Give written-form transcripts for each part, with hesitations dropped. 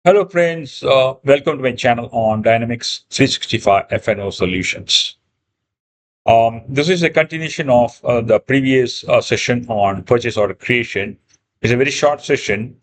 Hello, friends. Welcome to my channel on Dynamics 365 F&O solutions. This is a continuation of the previous session on purchase order creation. It's a very short session.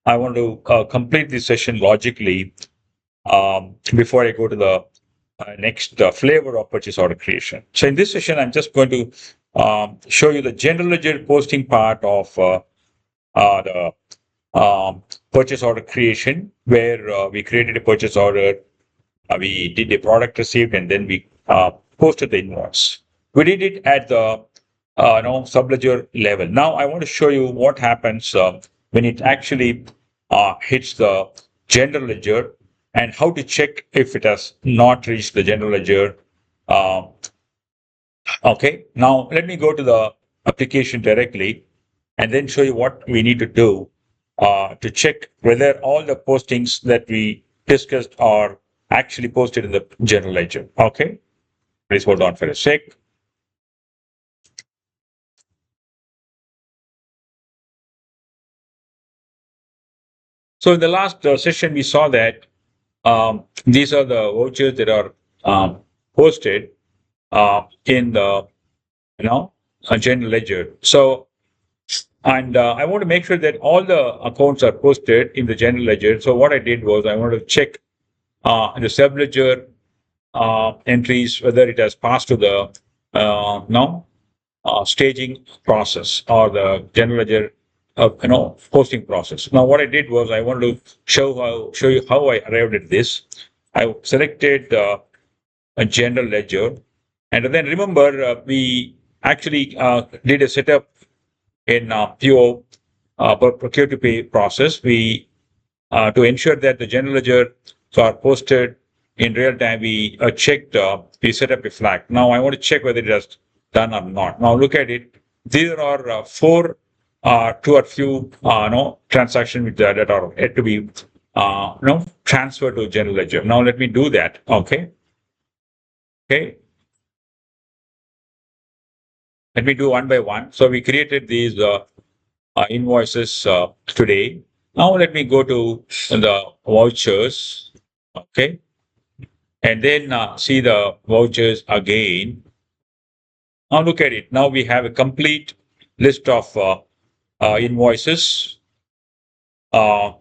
I want to complete this session logically before I go to the next flavor of purchase order creation. So in this session, I'm just going to show you the general ledger posting part of the purchase order creation, where we created a purchase order, we did a product received, and then we posted the invoice. We did it at the subledger level. Now I want to show you what happens when it actually hits the general ledger and how to check if it has not reached the general ledger. Uh, okay, now let me go to the application directly and then show you what we need to do to check whether all the postings that we discussed are actually posted in the general ledger. Okay, please hold on for a sec. So in the last session, we saw that these are the vouchers that are posted in the general ledger. So and I want to make sure that all the accounts are posted in the general ledger. So what I did was I wanted to check the subledger entries, whether it has passed to the no staging process or the general ledger posting process. Now what I did was I wanted to show you how I arrived at this. I selected a general ledger, and then remember we actually did a setup in PO procure to pay process. We to ensure that the general ledger are posted in real time, we checked, we set up a flag. Now I want to check whether it has done or not. Now look at it. There are four two or few transactions that are yet to be transferred to general ledger. Now let me do that. Okay. Okay. Let me do one by one. So we created these invoices today. Now let me go to the vouchers. Okay. And then see the vouchers again. Now look at it. Now we have a complete list of invoices or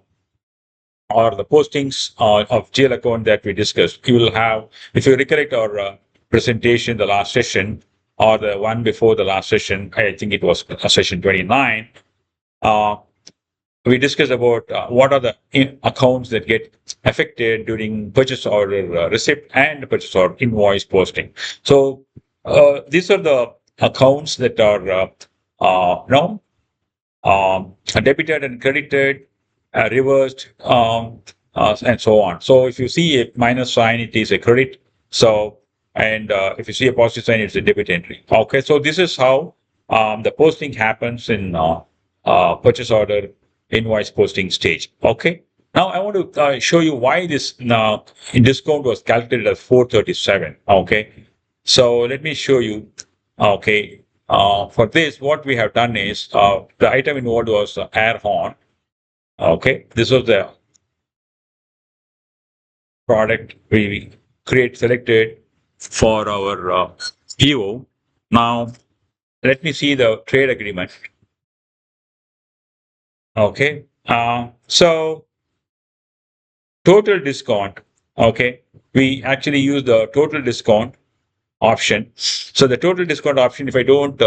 the postings of GL account that we discussed. You will have, if you recollect our presentation, the last session or the one before the last session, I think it was session 29. We discussed about what are the accounts that get affected during purchase order receipt and purchase order invoice posting. So these are the accounts that are debited and credited, reversed, and so on. So if you see a minus sign, it is a credit. So and if you see a positive sign, it's a debit entry. Okay, so this is how the posting happens in purchase order invoice posting stage. Okay. Now I want to show you why this discount was calculated as 437. Okay. So let me show you. Okay. For this, what we have done is the item involved was air horn. Okay. This was the product we selected for our PO. Now let me see the trade agreement. Okay. So total discount. Okay. We actually use the total discount option. So the total discount option, if I don't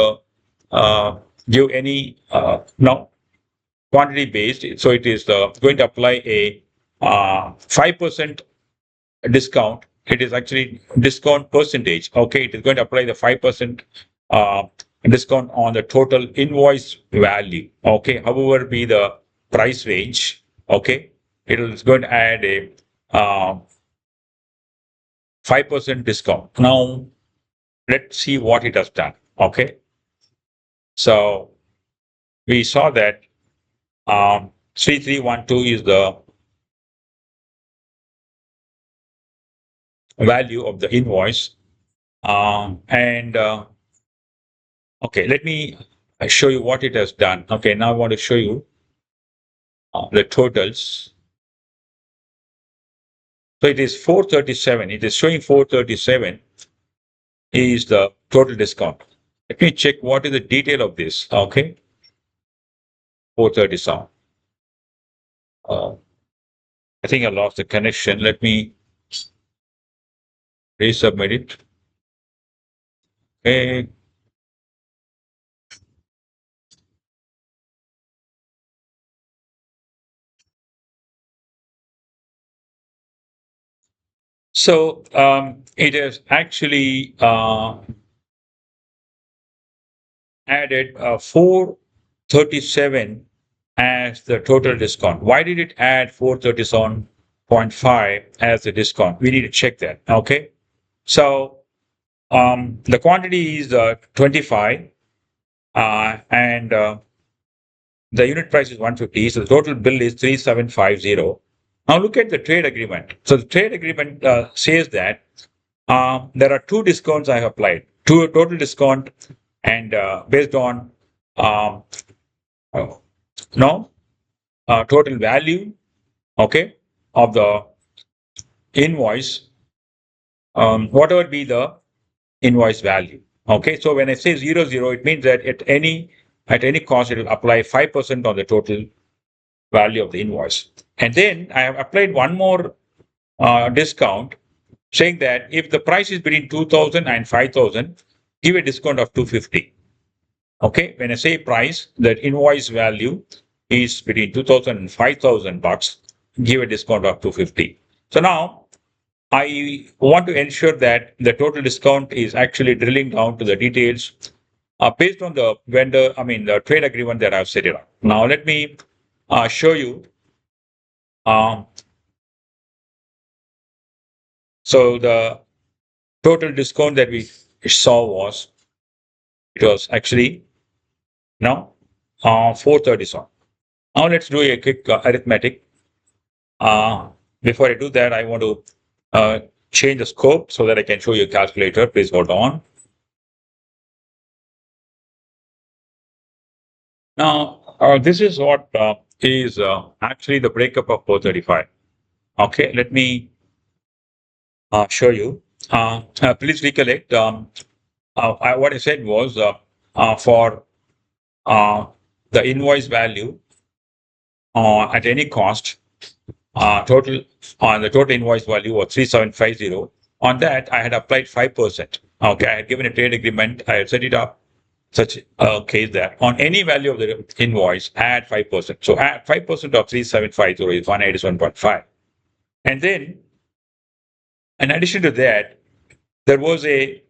give any no quantity based, so it is going to apply a 5% discount. It is actually discount percentage. Okay, it is going to apply the 5% discount on the total invoice value. Okay, however be the price range. Okay, it is going to add a 5% discount. Now let's see what it has done. Okay, so we saw that 3312 is the value of the invoice. And okay, let me show you what it has done. Okay, now I want to show you the totals. So it is 437. It is showing 437 is the total discount. Let me check what is the detail of this. Okay. 437. I think I lost the connection. Let me resubmit it. Okay. So it is actually added 437 as the total discount. Why did it add 437.5 as the discount? We need to check that. Okay. So the quantity is 25 and the unit price is 150. So the total bill is 3750. Now look at the trade agreement. So the trade agreement says that there are two discounts I have applied. Two total discount and based on um, total value, okay, of the invoice, whatever be the invoice value. Okay, so when I say 00, it means that at any cost, it will apply 5% on the total value of the invoice. And then I have applied one more discount saying that if the price is between 2,000 and 5,000, give a discount of 250. Okay, when I say price, that invoice value is between 2,000 and 5,000 bucks, give a discount of 250. So now I want to ensure that the total discount is actually drilling down to the details based on the the trade agreement that I've set it up. Now let me show you. So the total discount that we saw was, it was actually now 437. Now let's do a quick arithmetic. Before I do that, I want to change the scope so that I can show you a calculator. Please hold on. Now, this is what is actually the breakup of 435. Okay, let me show you. Please recollect, what I said was for the invoice value at any cost, the total invoice value was 3750. On that, I had applied 5%. Okay, I had given a trade agreement. I had set it up such a case that on any value of the invoice, add 5%. So add 5% of 3750 is 187.5. And then, in addition to that, there was a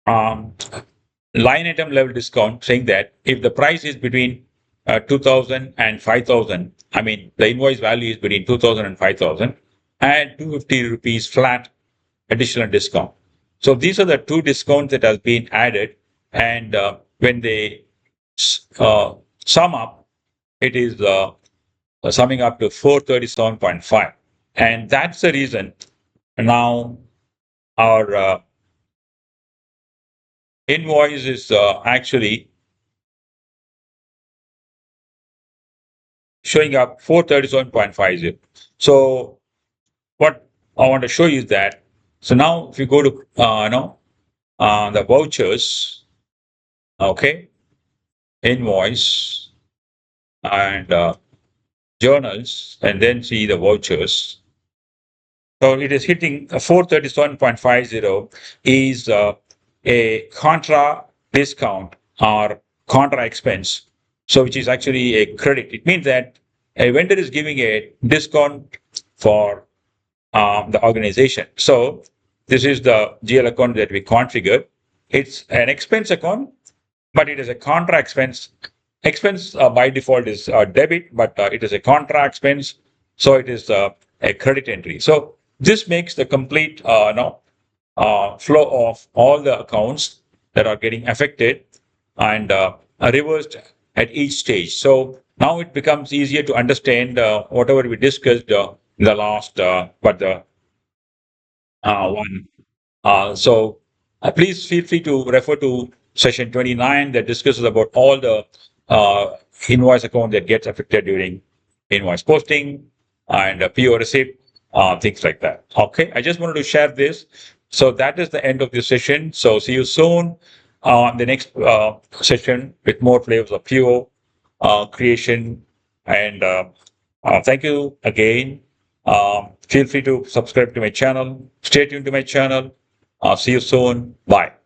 line item level discount saying that if the price is between 2,000 and 5,000, I mean, the invoice value is between 2,000 and 5,000, add 250 rupees flat additional discount. So these are the two discounts that has been added, and when they sum up, it is summing up to 437.5. And that's the reason now our invoice is actually showing up 437.50. So what I want to show you is that, so now if you go to the vouchers, okay, invoice and journals, and then see the vouchers. So it is hitting 437.50 is a contra discount or contra expense. So which is actually a credit. It means that a vendor is giving a discount for the organization. So this is the GL account that we configured. It's an expense account, but it is a contra expense. Expense by default is debit, but it is a contra expense. So it is a credit entry. So this makes the complete flow of all the accounts that are getting affected and reversed at each stage. So now it becomes easier to understand whatever we discussed in the last one. So please feel free to refer to session 29 that discusses about all the invoice account that gets affected during invoice posting and PO receipt things like that. Okay, I just wanted to share this. So that is the end of this session. So see you soon on the next session with more flavors of PO creation. And thank you again. Feel free to subscribe to my channel. Stay tuned to my channel. See you soon. Bye.